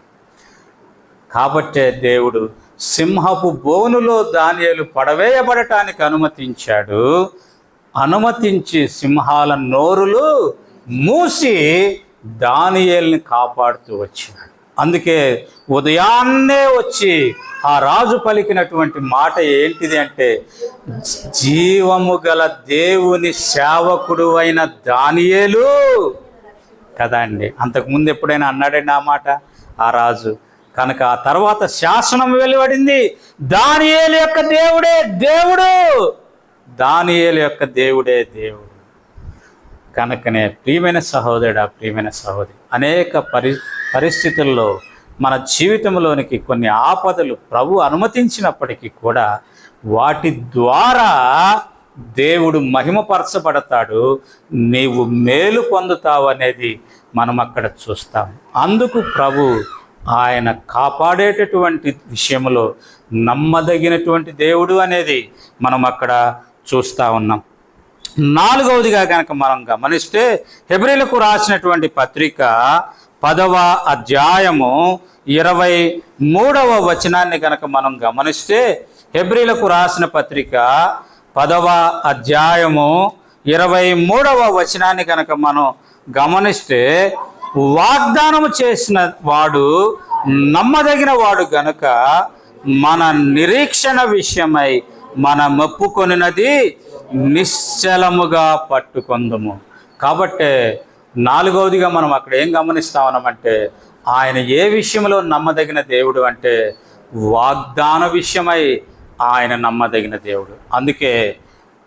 Speaker 1: కాబట్టే దేవుడు సింహపు బోనులో దానియేలు పడవేయబడటానికి అనుమతించి సింహాల నోరులు మూసి దానియేలుని కాపాడుతూ వచ్చాడు. అందుకే ఉదయాన్నే వచ్చి ఆ రాజు పలికినటువంటి మాట ఏంటిది అంటే, జీవము గల దేవుని సేవకుడు అయిన దానియేలు కదా అండి. అంతకుముందు ఎప్పుడైనా అన్నాడండి ఆ మాట ఆ రాజు? కనుక ఆ తర్వాత శాసనం వెలువడింది, దానియేలు యొక్క దేవుడే దేవుడు, దానియేలు యొక్క దేవుడే దేవుడు. కనుకనే ప్రియమైన సహోదరుడా, ప్రియమైన సహోదరి, అనేక పరిస్థితుల్లో మన జీవితంలోనికి కొన్ని ఆపదలు ప్రభు అనుమతించినప్పటికీ కూడా వాటి ద్వారా దేవుడు మహిమపరచబడతాడు, నీవు మేలు పొందుతావు అనేది మనం అక్కడ చూస్తాం. అందుకు ప్రభు ఆయన కాపాడేటటువంటి విషయంలో నమ్మదగినటువంటి దేవుడు అనేది మనం అక్కడ చూస్తూ ఉన్నాం. 4వదిగా కనుక మనం గమనిస్తే హెబ్రీలకు రాసినటువంటి పత్రిక 10వ అధ్యాయము 23వ వచనాన్ని కనుక మనం గమనిస్తే, హెబ్రీలకు రాసిన పత్రిక 10వ అధ్యాయము 23వ వచనాన్ని కనుక మనం గమనిస్తే, వాగ్దానము చేసిన వాడు నమ్మదగిన వాడు గనుక మన నిరీక్షణ విషయమై మన మొప్పుకొనినది నిశ్చలముగా పట్టుకొందుము. కాబట్టి 4వదిగా మనం అక్కడ ఏం గమనిస్తా ఉన్నామంటే, ఆయన ఏ విషయంలో నమ్మదగిన దేవుడు అంటే వాగ్దాన విషయమై ఆయన నమ్మదగిన దేవుడు. అందుకే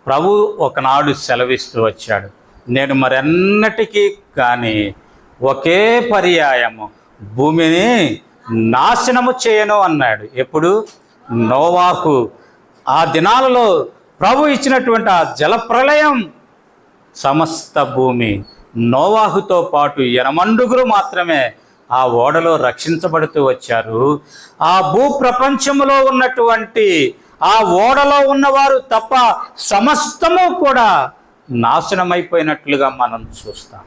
Speaker 1: ప్రభు ఒకనాడు సెలవిస్తూ వచ్చాడు, నేను మరెన్నటికీ కానీ ఒకే పర్యాయము భూమిని నాశనము చేయను అన్నాడు. ఎప్పుడు? నోవాహు ఆ దినాలలో ప్రభు ఇచ్చినటువంటి ఆ జలప్రళయం, సమస్త భూమి నోవాహుతో పాటు 8 మాత్రమే ఆ ఓడలో రక్షించబడుతూ వచ్చారు. ఆ భూప్రపంచంలో ఉన్నటువంటి ఆ ఓడలో ఉన్నవారు తప్ప సమస్తము కూడా నాశనమైపోయినట్లుగా మనం చూస్తాం.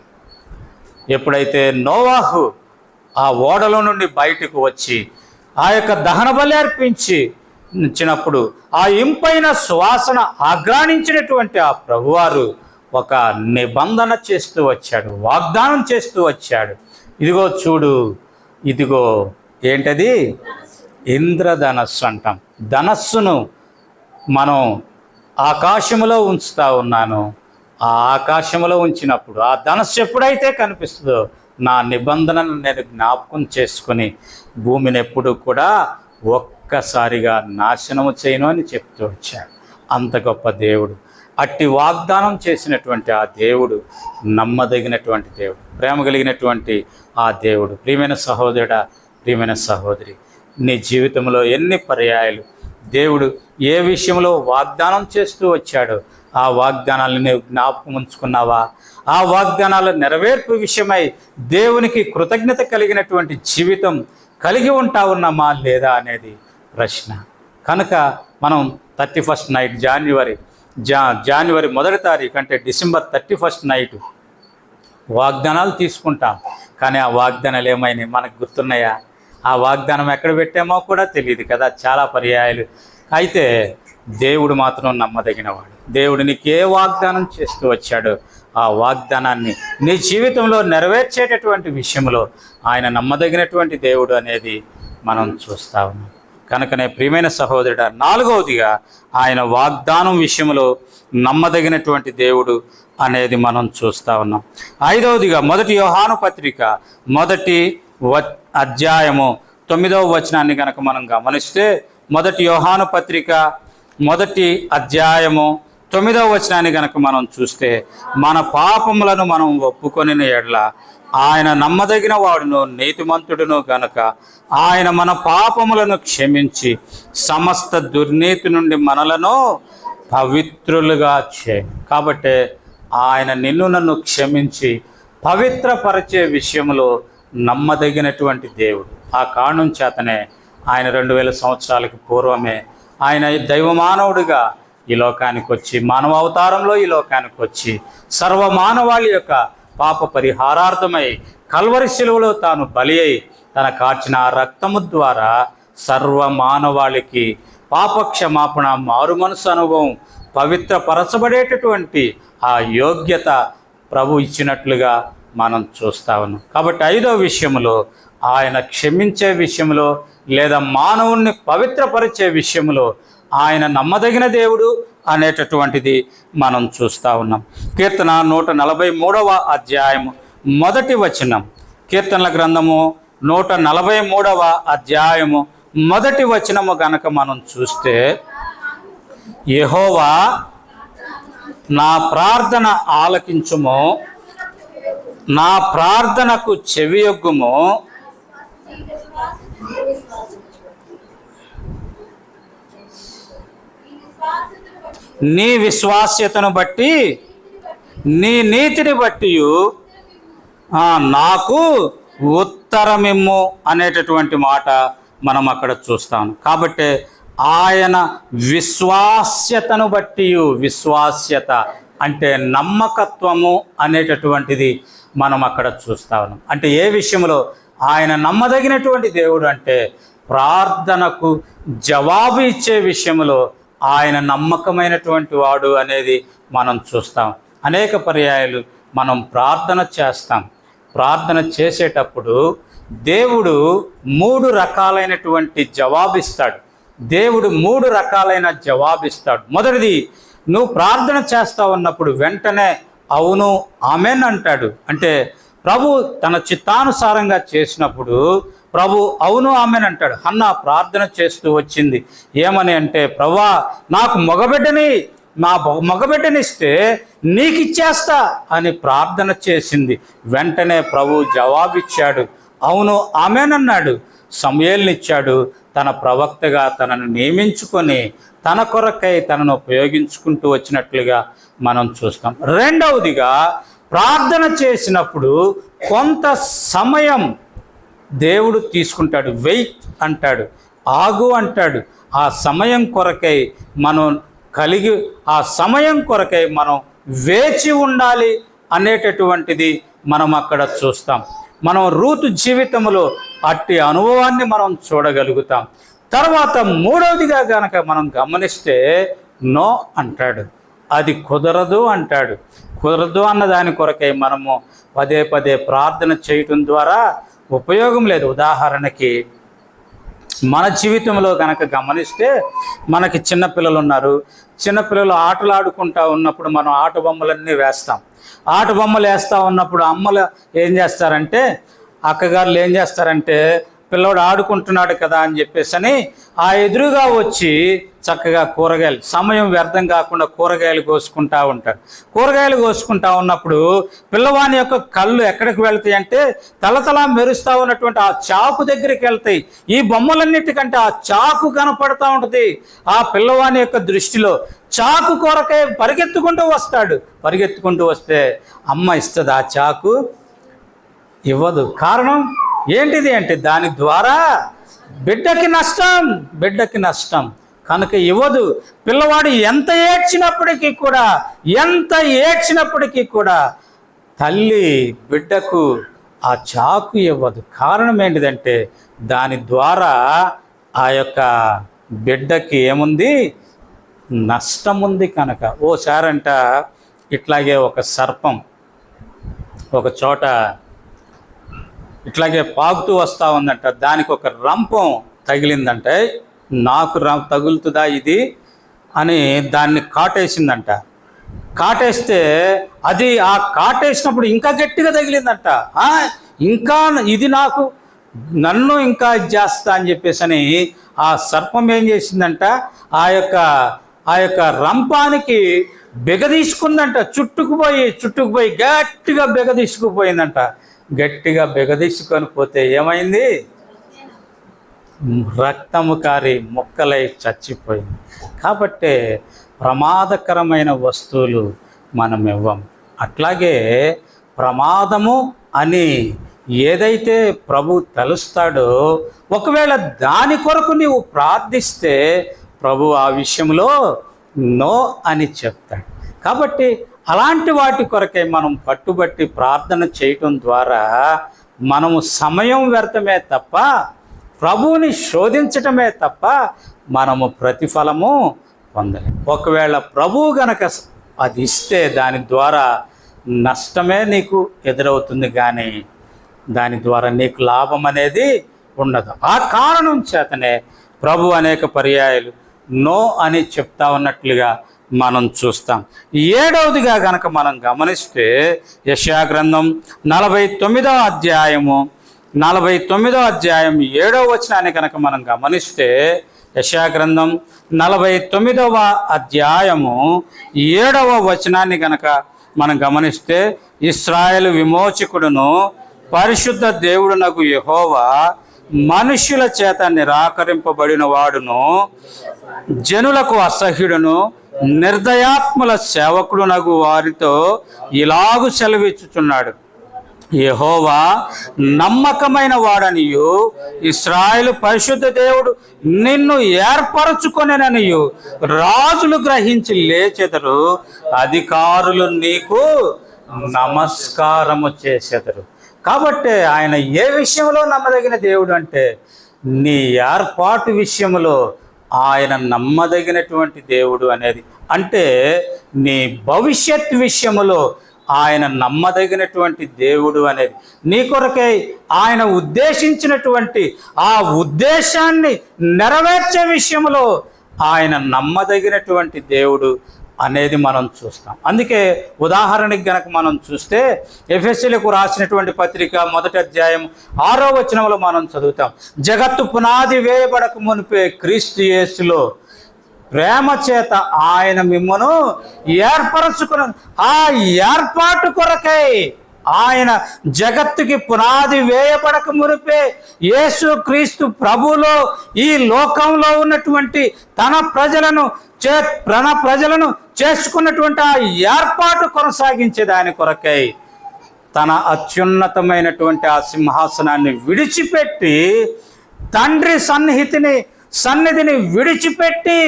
Speaker 1: ఎప్పుడైతే నోవాహు ఆ ఓడలో నుండి బయటకు వచ్చి ఆ యొక్క దహన బలి అర్పించినప్పుడు ఆ ఇంపైన సువాసన ఆగ్రాణించినటువంటి ఆ ప్రభువారు ఒక నిబంధన చేస్తూ వచ్చాడు, వాగ్దానం చేస్తూ వచ్చాడు. ఇదిగో చూడు, ఇదిగో ఏంటది? ఇంద్రధనస్సు అంటాం. ధనస్సును మనం ఆకాశంలో ఉంచుతా ఉన్నాను. ఆ ఆకాశంలో ఉంచినప్పుడు ఆ ధనస్సు ఎప్పుడైతే కనిపిస్తుందో నా నిబంధనను నేను జ్ఞాపకం చేసుకొని భూమిని ఎప్పుడు కూడా ఒక్కసారిగా నాశనము చేయను అని చెప్తూ వచ్చాడు. అంత గొప్ప దేవుడు. అట్టి వాగ్దానం చేసినటువంటి ఆ దేవుడు నమ్మదగినటువంటి దేవుడు, ప్రేమ కలిగినటువంటి ఆ దేవుడు. ప్రియమైన సహోదరుడా, ప్రియమైన సహోదరి, నీ జీవితంలో ఎన్ని పర్యాయాలు దేవుడు ఏ విషయంలో వాగ్దానం చేస్తూ వచ్చాడో ఆ వాగ్దానాలను నీవు జ్ఞాపకం ఉంచుకున్నావా? ఆ వాగ్దానాల నెరవేర్పు విషయమై దేవునికి కృతజ్ఞత కలిగినటువంటి జీవితం కలిగి ఉన్నామా లేదా అనేది ప్రశ్న. కనుక మనం 31st నైట్ జనవరి 1వ తారీఖు అంటే డిసెంబర్ 31st నైట్ వాగ్దానాలు తీసుకుంటాం. కానీ ఆ వాగ్దానాలు ఏమైనాయి మనకు గుర్తున్నాయా? ఆ వాగ్దానం ఎక్కడ పెట్టామో కూడా తెలియదు కదా చాలా పర్యాయాలు. అయితే దేవుడు మాత్రం నమ్మదగినవాడు. దేవుడు నీకు ఏ వాగ్దానం చేస్తూ వచ్చాడో ఆ వాగ్దానాన్ని నీ జీవితంలో నెరవేర్చేటటువంటి విషయంలో ఆయన నమ్మదగినటువంటి దేవుడు అనేది మనం చూస్తూ ఉన్నాం. కనుకనే ప్రియమైన సహోదరుడా, 4వదిగా ఆయన వాగ్దానం విషయంలో నమ్మదగినటువంటి దేవుడు అనేది మనం చూస్తూ ఉన్నాం. 5వదిగా 1 యోహాను పత్రిక 1వ అధ్యాయము 9వ వచనాన్ని కనుక మనం గమనిస్తే, 1 యోహాను పత్రిక 1వ అధ్యాయము 9వ వచనాన్ని కనుక మనం చూస్తే, మన పాపములను మనం ఒప్పుకొనిన ఎడల ఆయన నమ్మదగిన వాడును నీతిమంతుడును గనుక ఆయన మన పాపములను క్షమించి సమస్త దుర్నీతి నుండి మనలను పవిత్రులుగా చేయను. కాబట్టి ఆయన నన్ను క్షమించి పవిత్రపరిచే విషయంలో నమ్మదగినటువంటి దేవుడు. ఆ కారణం చేతనే ఆయన 2000 సంవత్సరాలకు పూర్వమే ఆయన దైవమానవుడిగా ఈ లోకానికి వచ్చి, మానవ అవతారంలో ఈ లోకానికి వచ్చి సర్వమానవాళి యొక్క పాప పరిహారార్థమై కల్వరి శిలువలో తాను బలి అయి తన కార్చిన రక్తము ద్వారా సర్వమానవాళికి పాపక్షమాపణ, మారు మనసు అనుభవం, పవిత్రపరచబడేటటువంటి ఆ యోగ్యత ప్రభు ఇచ్చినట్లుగా మనం చూస్తా ఉన్నాం. కాబట్టి 5వ విషయంలో ఆయన క్షమించే విషయంలో లేదా మానవుణ్ణి పవిత్రపరిచే విషయంలో ఆయన నమ్మదగిన దేవుడు అనేటటువంటిది మనం చూస్తూ ఉన్నాం. కీర్తన 143వ అధ్యాయము 1వ వచనం, కీర్తనల గ్రంథము 143వ అధ్యాయము 1వ వచనము గనక మనం చూస్తే, యెహోవా నా ప్రార్థన ఆలకించుము, నా ప్రార్థనకు చెవియొగ్గుము, నీ విశ్వాస్యతను బట్టి నీ నీతిని బట్టి నాకు ఉత్తరమిమ్ము అనేటటువంటి మాట మనం అక్కడ చూస్తాం. కాబట్టి ఆయన విశ్వాస్యతను బట్టి, విశ్వాస్యత అంటే నమ్మకత్వము అనేటటువంటిది మనం అక్కడ చూస్తా ఉన్నాం. అంటే ఏ విషయంలో ఆయన నమ్మదగినటువంటి దేవుడు అంటే ప్రార్థనకు జవాబు ఇచ్చే విషయంలో ఆయన నమ్మకమైనటువంటి వాడు అనేది మనం చూస్తాం. అనేక పర్యాయాలు మనం ప్రార్థన చేస్తాం. ప్రార్థన చేసేటప్పుడు దేవుడు 3 రకాలైనటువంటి జవాబిస్తాడు. దేవుడు 3 రకాలైన జవాబిస్తాడు. మొదటిది, నువ్వు ప్రార్థన చేస్తా ఉన్నప్పుడు వెంటనే అవును ఆమెన్ అంటాడు. అంటే ప్రభు తన చిత్తానుసారంగా చేసినప్పుడు ప్రభు అవును ఆమెన్ అంటాడు. హన్నా ప్రార్థన చేస్తూ వచ్చింది ఏమని అంటే, ప్రభువా నాకు మగబిడ్డనిస్తే నీకు ఇచ్చేస్తా అని ప్రార్థన చేసింది. వెంటనే ప్రభు జవాబిచ్చాడు, అవును ఆమెన్ అన్నాడు. సమూయేలునిచ్చాడు. తన ప్రవక్తగా తనను నియమించుకొని తన కొరకై తనను ఉపయోగించుకుంటూ వచ్చినట్లుగా మనం చూస్తాం. రెండవదిగా, ప్రార్థన చేసినప్పుడు కొంత సమయం దేవుడు తీసుకుంటాడు. వెయిట్ అంటాడు, ఆగు అంటాడు. ఆ సమయం కొరకై మనం వేచి ఉండాలి అనేటటువంటిది మనం అక్కడ చూస్తాం. మనం రూతు జీవితంలో అట్టి అనుభవాన్ని మనం చూడగలుగుతాం. తర్వాత 3వదిగా గనక మనం గమనిస్తే నో అంటాడు, అది కుదరదు అంటాడు. కుదరదు అన్న దాని కొరకై మనము పదే ప్రార్థన చేయటం ద్వారా ఉపయోగం లేదు. ఉదాహరణకి మన జీవితంలో కనుక గమనిస్తే, మనకి చిన్నపిల్లలు ఉన్నారు. చిన్నపిల్లలు ఆటలు ఆడుకుంటూ ఉన్నప్పుడు మనం ఆట బొమ్మలన్నీ వేస్తాం. ఆట బొమ్మలు వేస్తూ ఉన్నప్పుడు అమ్మలు ఏం చేస్తారంటే, అక్కగారులు ఏం చేస్తారంటే పిల్లవాడు ఆడుకుంటున్నాడు కదా అని చెప్పేసి ఆ ఎదురుగా వచ్చి చక్కగా కూరగాయలు, సమయం వ్యర్థం కాకుండా కూరగాయలు కోసుకుంటా ఉంటాడు. కూరగాయలు కోసుకుంటా ఉన్నప్పుడు పిల్లవాని యొక్క కళ్ళు ఎక్కడికి వెళ్తాయి అంటే తలతలా మెరుస్తూ ఉన్నటువంటి ఆ చాకు దగ్గరికి వెళ్తాయి. ఈ బొమ్మలన్నిటికంటే ఆ చాకు కనపడతా ఉంటుంది ఆ పిల్లవాని యొక్క దృష్టిలో. చాకు కొరకే పరిగెత్తుకుంటూ వస్తాడు. పరిగెత్తుకుంటూ వస్తే అమ్మ ఇస్తుంది ఆ చాకు? ఇవ్వదు. కారణం ఏంటిది అంటే దాని ద్వారా బిడ్డకి నష్టం కనుక ఇవ్వదు. పిల్లవాడు ఎంత ఏడ్చినప్పటికీ కూడా తల్లి బిడ్డకు ఆ చాకు ఇవ్వదు. కారణం ఏంటిదంటే దాని ద్వారా ఆ యొక్క బిడ్డకి ఏముంది? నష్టం ఉంది కనుక. ఓసారంట ఇట్లాగే ఒక సర్పం ఒక చోట ఇట్లాగే పాకుతూ వస్తూ ఉందంట. దానికి ఒక రంపం తగిలిందంటే నాకు తగులుతుందా ఇది అని దాన్ని కాటేసిందంట. కాటేస్తే అది ఆ కాటేసినప్పుడు ఇంకా గట్టిగా తగిలిందంట. ఇంకా ఇది నన్ను ఇంకా ఇది చేస్తా అని చెప్పేసి ఆ సర్పం ఏం చేసిందంట, ఆ యొక్క రంపానికి బిగదీసుకుందంట. చుట్టుకుపోయి గట్టిగా బిగదీసుకుపోయిందంట. గట్టిగా బిగదీసుకొని పోతే ఏమైంది? రక్తము కారి ముక్కలై చచ్చిపోయింది. కాబట్టి ప్రమాదకరమైన వస్తువులు మనం ఇవ్వం. అట్లాగే ప్రమాదము అని ఏదైతే ప్రభు తెలుస్తాడో ఒకవేళ దాని కొరకు నీవు ప్రార్థిస్తే ప్రభు ఆ విషయంలో నో అని చెప్తాడు. కాబట్టి అలాంటి వాటి కొరకే మనం పట్టుబట్టి ప్రార్థన చేయటం ద్వారా మనము సమయం వ్యర్థమే తప్ప ప్రభువుని శోధించటమే తప్ప మనము ప్రతిఫలము పొందలేము. ఒకవేళ ప్రభువు గనక అది ఇస్తే దాని ద్వారా నష్టమే నీకు ఎదురవుతుంది, కానీ దాని ద్వారా నీకు లాభం అనేది ఉండదు. ఆ కారణం చేతనే ప్రభు అనేక పర్యాయాలు నో అని చెప్తా ఉన్నట్లుగా మనం చూస్తాం. 7వదిగా గనక మనం గమనిస్తే యెషయా గ్రంథం 49వ అధ్యాయము 7వ వచనాన్ని కనుక మనం గమనిస్తే యెషయా గ్రంథం 49వ అధ్యాయము 7వ వచనాన్ని కనుక మనం గమనిస్తే ఇశ్రాయేలు విమోచకుడును పరిశుద్ధ దేవుడునగు యెహోవా మనుష్యుల చేత నిరాకరింపబడిన వాడును జనులకు అసహ్యుడును నిర్దయాత్ముల సేవకుడునగు వారితో ఇలాగు సెలవిచ్చుచున్నాడు. యెహోవా నమ్మకమైన వాడనియు ఇశ్రాయేలు పరిశుద్ధ దేవుడు నిన్ను ఏర్పరచుకొనెననియు రాజులు గ్రహించి లేచెదరు, అధికారులు నీకు నమస్కారము చేసెదరు. కాబట్టి ఆయన ఏ విషయంలో నమ్మదగిన దేవుడు అంటే నీ ఏర్పాటు విషయంలో ఆయన నమ్మదగినటువంటి దేవుడు అనేది. అంటే నీ భవిష్యత్ విషయములో ఆయన నమ్మదగినటువంటి దేవుడు అనేది. నీ కొరకై ఆయన ఉద్దేశించినటువంటి ఆ ఉద్దేశాన్ని నెరవేర్చే విషయంలో ఆయన నమ్మదగినటువంటి దేవుడు అనేది మనం చూస్తాం. అందుకే ఉదాహరణకి గనక మనం చూస్తే ఎఫెసీయులకు రాసినటువంటి పత్రిక 1వ అధ్యాయం 6వ వచనంలో మనం చదువుతాం, జగత్తు పునాది వేయబడక మునిపే క్రీస్తు యేసులో ప్రేమ చేత ఆయన మిమ్మను ఏర్పరచుకున్న ఆ ఏర్పాటు కొరకై ఆయన జగత్తుకి పునాది వేయబడక మునిపే యేసు క్రీస్తు ప్రభులో ఈ లోకంలో ఉన్నటువంటి తన ప్రజలను చేసుకున్నటువంటి ఆ ఏర్పాటు కొనసాగించే దాని కొరకై తన అత్యున్నతమైనటువంటి ఆ సింహాసనాన్ని విడిచిపెట్టి తండ్రి సన్నిధిని విడిచిపెట్టి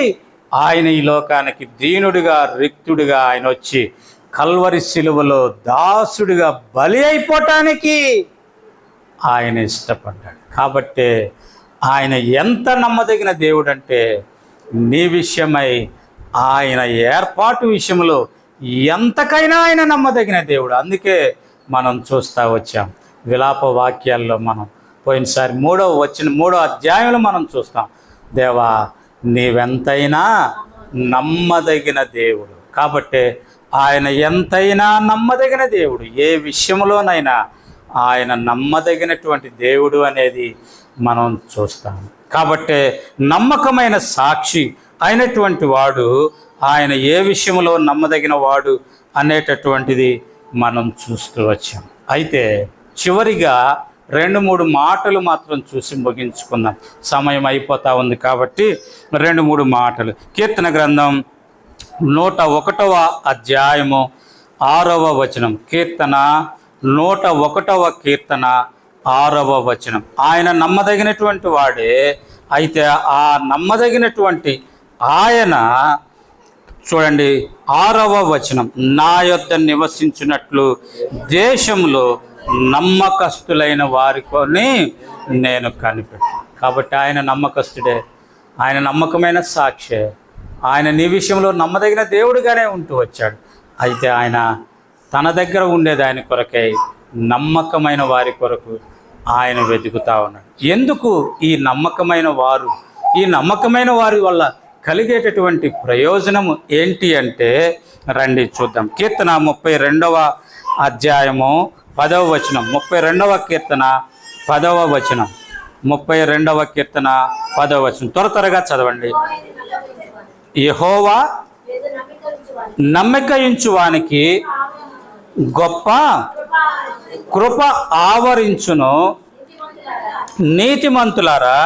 Speaker 1: ఆయన ఈ లోకానికి దీనుడిగా రిక్తుడిగా ఆయన వచ్చి కల్వరి శిలువలో దాసుడిగా బలి అయిపోవటానికి ఆయన ఇష్టపడ్డాడు. కాబట్టి ఆయన ఎంత నమ్మదగిన దేవుడు అంటే నీ విషయమై ఆయన ఏర్పాటు విషయంలో ఎంతకైనా ఆయన నమ్మదగిన దేవుడు. అందుకే మనం చూస్తూ వచ్చాం విలాప వాక్యాల్లో మనం పోయినసారి 3వ అధ్యాయంలో మనం చూస్తాం, దేవా నీవెంతైనా నమ్మదగిన దేవుడు. కాబట్టి ఆయన ఎంతైనా నమ్మదగిన దేవుడు. ఏ విషయంలోనైనా ఆయన నమ్మదగినటువంటి దేవుడు అనేది మనం చూస్తాము. కాబట్టి నమ్మకమైన సాక్షి అయినటువంటి వాడు ఆయన ఏ విషయంలో నమ్మదగిన వాడు అనేటటువంటిది మనం చూస్తూ వచ్చాం. అయితే చివరిగా 2-3 మాటలు మాత్రం చూసి ముగించుకుందాం. సమయం అయిపోతా ఉంది కాబట్టి 2-3 మాటలు. కీర్తన గ్రంథం 101వ అధ్యాయము 6వ వచనం. కీర్తన 101వ కీర్తన 6వ వచనం. ఆయన నమ్మదగినటువంటి వాడే. అయితే ఆ నమ్మదగినటువంటి ఆయన చూడండి 6వ వచనం, నా యొద్ద నివసించినట్లు దేశంలో నమ్మకస్తులైన వారికొని నేను కనిపెట్టాను. కాబట్టి ఆయన నమ్మకస్తుడే, ఆయన నమ్మకమైన సాక్షే, ఆయన నీ విషయంలో నమ్మదగిన దేవుడిగానే ఉంటూ వచ్చాడు. అయితే ఆయన తన దగ్గర ఉండేది ఆయన కొరకే, నమ్మకమైన వారి కొరకు ఆయన వెతుకుతా ఉన్నాడు. ఎందుకు ఈ నమ్మకమైన వారు, ఈ నమ్మకమైన వారి వల్ల కలిగేటటువంటి ప్రయోజనము ఏంటి అంటే రండి చూద్దాం. కీర్తన 32వ అధ్యాయము 10వ వచనం. 32వ కీర్తన 10వ వచనం. 32వ కీర్తన 10వ వచనం. త్వరగా చదవండి. యెహోవా నమ్మకయించువానికి గొప్ప కృప ఆవరించును, నీతిమంతులారా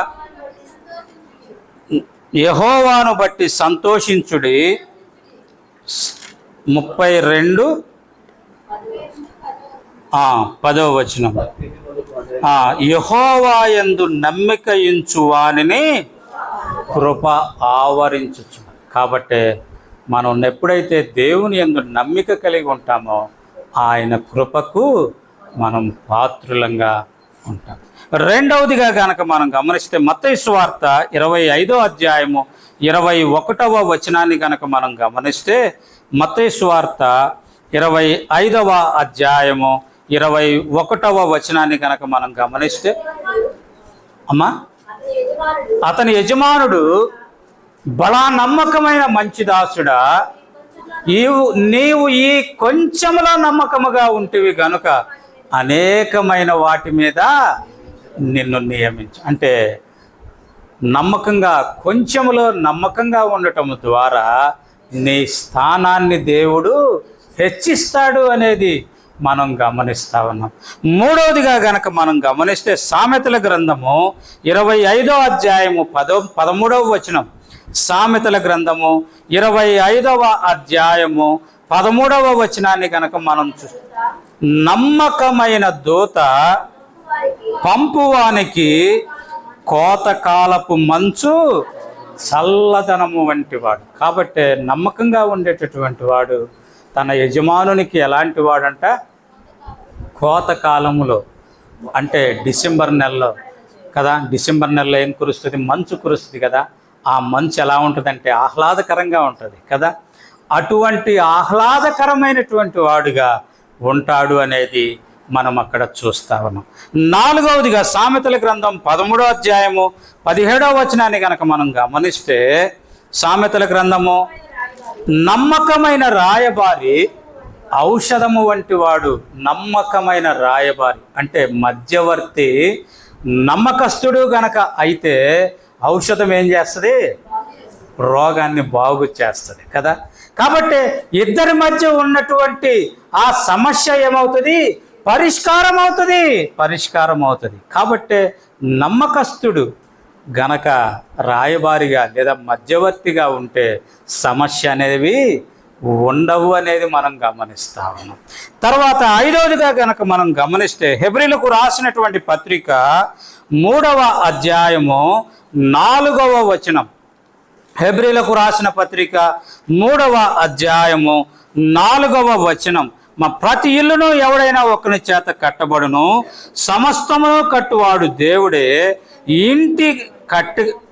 Speaker 1: యెహోవాను బట్టి సంతోషించుడి. 32 10వ వచనం. యెహోవా యందు నమ్మికయించు వానిని కృప ఆవరించుచు. కాబట్టి మనం ఎప్పుడైతే దేవుని యందు నమ్మిక కలిగి ఉంటామో ఆయన కృపకు మనం పాత్రులంగా ఉంటాం. రెండవదిగా కనుక మనం గమనిస్తే మత్తయి సువార్త 25వ అధ్యాయము 21వ వచనాన్ని కనుక మనం గమనిస్తే, మత్తయి సువార్త 25వ అధ్యాయము 21వ వచనాన్ని కనుక మనం గమనిస్తే, అమ్మా అతని యజమానుడు బలా నమ్మకమైన మంచి దాసుడా, నీవు ఈ కొంచెములో నమ్మకముగా ఉంటివి గనుక అనేకమైన వాటి మీద నిన్ను నియమించు. అంటే నమ్మకంగా, కొంచెములో నమ్మకంగా ఉండటం ద్వారా నీ స్థానాన్ని దేవుడు హెచ్చిస్తాడు అనేది మనం గమనిస్తా ఉన్నాం. మూడవదిగా గనక మనం గమనిస్తే సామెతల గ్రంథము 25వ అధ్యాయము 13వ వచనం. సామెతల గ్రంథము 25వ అధ్యాయము 13వ వచనాన్ని గనక మనం నమ్మకమైన దూత పంపువానికి కోతకాలపు మంచు చల్లదనము వంటి వాడు. కాబట్టి నమ్మకంగా ఉండేటటువంటి వాడు తన యజమానునికి ఎలాంటి వాడంట, కోతకాలములో అంటే డిసెంబర్ నెలలో కదా, డిసెంబర్ నెలలో ఏం కురుస్తుంది, మంచు కురుస్తుంది కదా. ఆ మంచు ఎలా ఉంటుందంటే ఆహ్లాదకరంగా ఉంటుంది కదా. అటువంటి ఆహ్లాదకరమైనటువంటి వాడుగా ఉంటాడు అనేది మనం అక్కడ చూస్తా ఉన్నాం. నాలుగవదిగా సామెతల గ్రంథం 13వ అధ్యాయము 17వ వచనాన్ని కనుక మనం గమనిస్తే, సామెతల గ్రంథము నమ్మకమైన రాయబారి ఔషధము వంటి వాడు. నమ్మకమైన రాయబారి అంటే మధ్యవర్తి నమ్మకస్తుడు గనక అయితే ఔషధం ఏం చేస్తుంది, రోగాన్ని బాగు చేస్తుంది కదా. కాబట్టి ఇద్దరి మధ్య ఉన్నటువంటి ఆ సమస్య ఏమవుతుంది, పరిష్కారం అవుతుంది. కాబట్టి నమ్మకస్తుడు గనక రాయబారిగా లేదా మధ్యవర్తిగా ఉంటే సమస్య అనేవి ఉండవు అనేది మనం గమనిస్తా ఉన్నాం. తర్వాత ఐదవదిగా గనక మనం గమనిస్తే హెబ్రీలకు రాసినటువంటి పత్రిక 3వ అధ్యాయము 4వ వచనం. హెబ్రీలకు రాసిన పత్రిక 3వ అధ్యాయము 4వ వచనం. ప్రతి ఇల్లును ఎవడైనా ఒకని చేత కట్టబడును, సమస్తమును కట్టువాడు దేవుడే.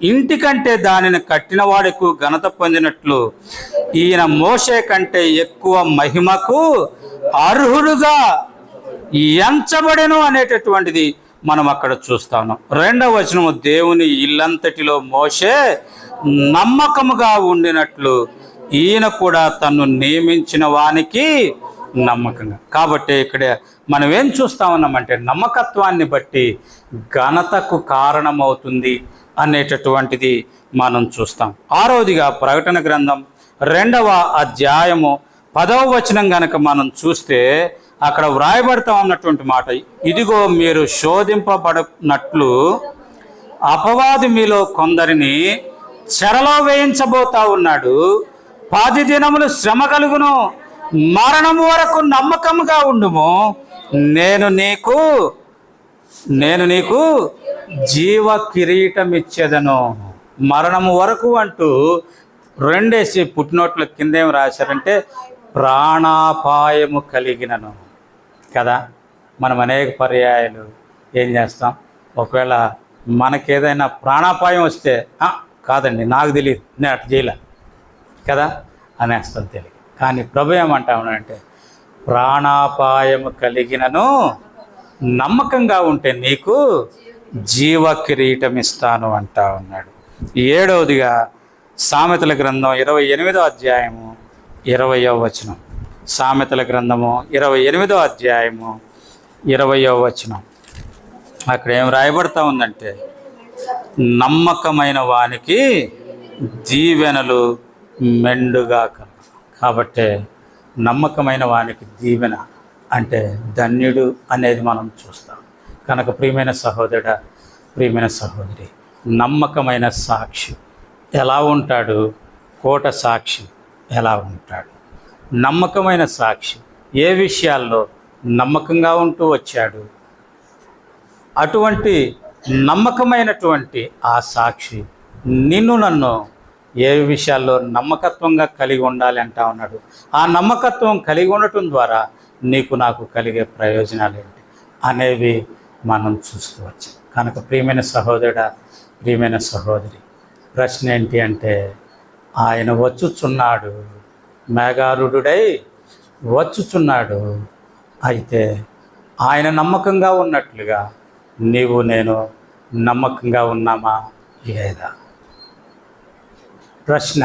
Speaker 1: ఇంటి కంటే దానిని కట్టినవాడు ఎక్కువ ఘనత పొందినట్లు ఈయన మోషే కంటే ఎక్కువ మహిమకు అర్హుడుగా ఎంచబడెను అనేటటువంటిది మనం అక్కడ చూస్తా ఉన్నాం. 2వ వచనము, దేవుని ఇల్లంతటిలో మోషే నమ్మకముగా ఉండినట్లు ఈయన కూడా తన్ను నియమించిన వానికి నమ్మకంగా. కాబట్టి ఇక్కడ మనం ఏం చూస్తా ఉన్నామంటే నమ్మకత్వాన్ని బట్టి ఘనతకు కారణమవుతుంది అనేటటువంటిది మనం చూస్తాం. ఆరోదిగా ప్రకటన గ్రంథం 2వ అధ్యాయము 10వ వచనం గనక మనం చూస్తే అక్కడ వ్రాయబడతా ఉన్నటువంటి మాట, ఇదిగో మీరు శోధింపబడినట్లు అపవాది మీలో కొందరిని చెరలో వేయించబోతా ఉన్నాడు. 10 దినములు శ్రమ కలుగును, మరణము వరకు నమ్మకంగా ఉండుము, నేను నీకు జీవ కిరీటం ఇచ్చేదను. మరణము వరకు అంటూ 2 పుట్టినోట్ల కిందేం రాశారంటే ప్రాణాపాయము కలిగినను కదా. మనం అనేక పర్యాయాలు ఏం చేస్తాం, ఒకవేళ మనకేదైనా ప్రాణాపాయం వస్తే కాదండి నాకు తెలియదు, నేను అటు చేయలే కదా అనేస్తాం తెలియదు. కానీ ప్రభు ఏమంటా ఉన్నాడంటే ప్రాణాపాయము కలిగినను నమ్మకంగా ఉంటే నీకు జీవ కిరీటం ఇస్తాను అంటా ఉన్నాడు. 7వదిగా సామెతల గ్రంథం 28వ అధ్యాయము 20వ వచనం. సామెతల గ్రంథము 28వ అధ్యాయము 20వ వచనం. అక్కడ ఏం రాయబడతా ఉందంటే నమ్మకమైన వానికి దీవెనలు మెండుగా కలుగు. కాబట్టి నమ్మకమైన వానికి దీవెన అంటే ధన్యుడు అనేది మనం చూస్తాం. కనుక ప్రియమైన సహోదరుడా, ప్రియమైన సహోదరి, నమ్మకమైన సాక్షి ఎలా ఉంటాడు? కోట సాక్షి ఎలా ఉంటాడు? నమ్మకమైన సాక్షి ఏ విషయాల్లో నమ్మకంగా ఉంటూ వచ్చాడు? అటువంటి నమ్మకమైనటువంటి ఆ సాక్షి నన్ను ఏ విషయాల్లో నమ్మకత్వంగా కలిగి ఉండాలి అంటా ఉన్నాడు. ఆ నమ్మకత్వం కలిగి ఉండటం ద్వారా నీకు నాకు కలిగే ప్రయోజనాలు ఏంటి అనేవి మనం చూస్తూ వచ్చాం. కనుక ప్రియమైన సహోదరుడా, ప్రియమైన సహోదరి, ప్రశ్న ఏంటి అంటే ఆయన వచ్చుచున్నాడు, మేఘారూఢుడై వచ్చుచున్నాడు. అయితే ఆయన నమ్మకంగా ఉన్నట్లుగా నీవు నేను నమ్మకంగా ఉన్నామా లేదా? ప్రశ్న.